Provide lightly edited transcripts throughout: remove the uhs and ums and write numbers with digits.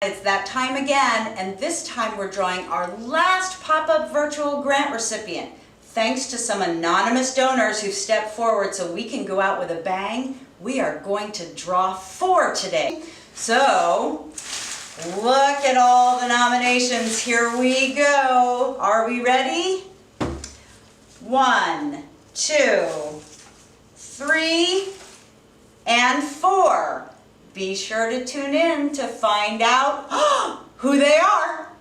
It's that time again, and this time we're drawing our last pop-up virtual grant recipient. Thanks to some anonymous donors who've stepped forward so we can go out with a bang, we are going to draw 4 today. So, look at all the nominations. Here we go. Are we ready? 1, 2, 3, and 4. Be sure to tune in to find out who they are.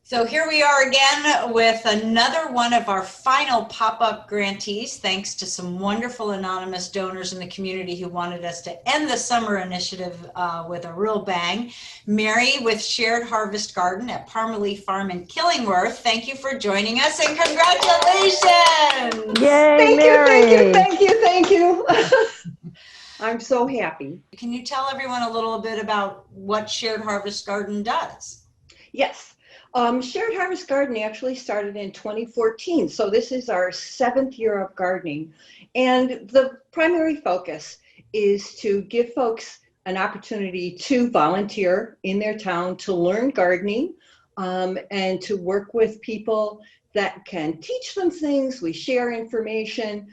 So here we are again with another one of our final pop-up grantees, thanks to some wonderful anonymous donors in the community who wanted us to end the summer initiative with a real bang. Mary with Shared Harvest Garden at Parmelee Farm in Killingworth, thank you for joining us and congratulations! Yay, Mary! Thank you. I'm so happy. Can you tell everyone a little bit about what Shared Harvest Garden does? Yes. Shared Harvest Garden actually started in 2014, so this is our 7th year of gardening. And the primary focus is to give folks an opportunity to volunteer in their town to learn gardening and to work with people that can teach them things. We share information,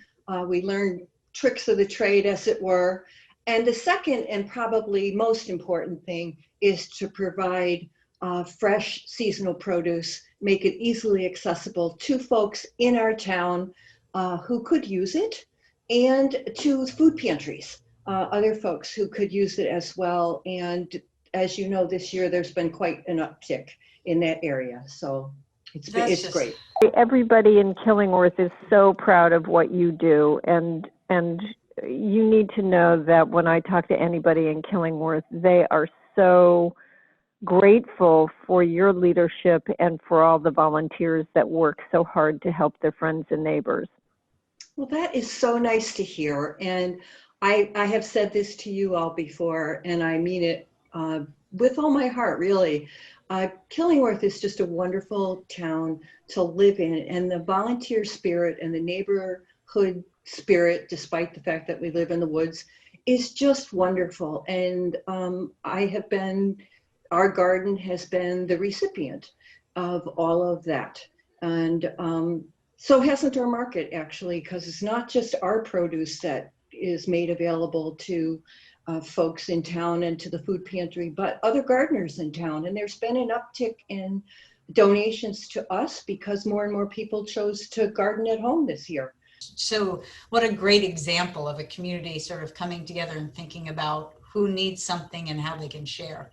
we learn tricks of the trade, as it were. And the second and probably most important thing is to provide fresh seasonal produce, make it easily accessible to folks in our town who could use it, and to food pantries, other folks who could use it as well. And as you know, this year there's been quite an uptick in that area, so it's great. Everybody in Killingworth is so proud of what you do, and you need to know that when I talk to anybody in Killingworth, they are so grateful for your leadership and for all the volunteers that work so hard to help their friends and neighbors. Well, that is so nice to hear. And I have said this to you all before, and I mean it with all my heart, really. Killingworth is just a wonderful town to live in, and the volunteer spirit and the neighborhood spirit, despite the fact that we live in the woods, is just wonderful. And our garden has been the recipient of all of that. And so hasn't our market, actually, because it's not just our produce that is made available to folks in town and to the food pantry, but other gardeners in town. And there's been an uptick in donations to us because more and more people chose to garden at home this year. So what a great example of a community sort of coming together and thinking about who needs something and how they can share.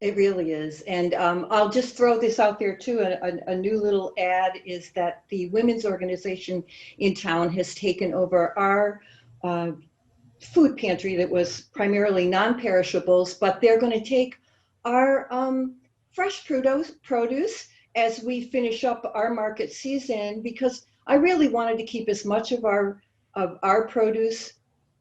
It really is. And I'll just throw this out there too. A new little ad is that the women's organization in town has taken over our food pantry that was primarily non-perishables, but they're going to take our fresh produce as we finish up our market season, because I really wanted to keep as much of our produce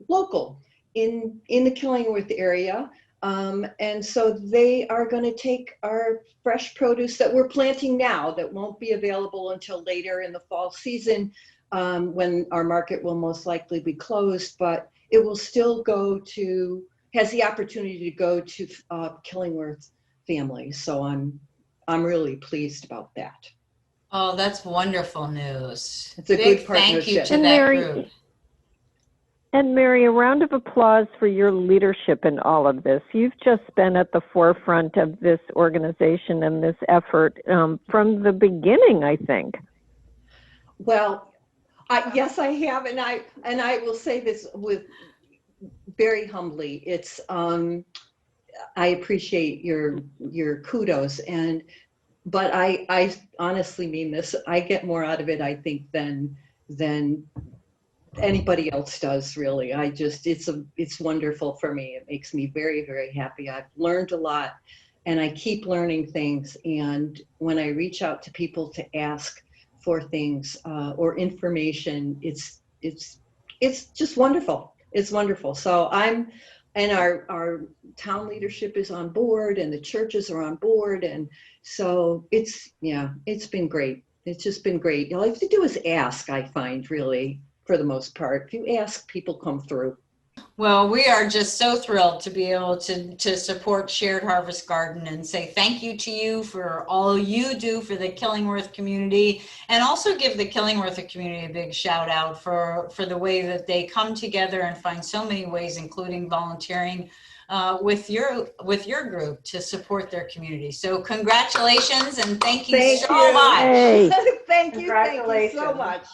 local in the Killingworth area. And so they are going to take our fresh produce that we're planting now that won't be available until later in the fall season, when our market will most likely be closed, but it will still has the opportunity to go to Killingworth families. So I'm really pleased about that. Oh, that's wonderful news. It's a good partnership. Thank you to that group. And Mary, a round of applause for your leadership in all of this. You've just been at the forefront of this organization and this effort from the beginning, I think. Well, yes, I have, and I will say this with very humbly. It's I appreciate your kudos, but I honestly mean this. I get more out of it, I think, than anybody else does, really. It's wonderful for me. It makes me very, very happy. I've learned a lot, and I keep learning things. And when I reach out to people to ask for things or information, it's just wonderful. It's wonderful. So our town leadership is on board, and the churches are on board, and so it's been great. It's just been great. All you have to do is ask, I find, really. For the most part, if you ask, people come through. Well, we are just so thrilled to be able to support Shared Harvest Garden and say thank you to you for all you do for the Killingworth community, and also give the Killingworth community a big shout out for the way that they come together and find so many ways, including volunteering with your group to support their community. So congratulations and thank you Thank so you. much. Hey. Thank you so Congratulations. much.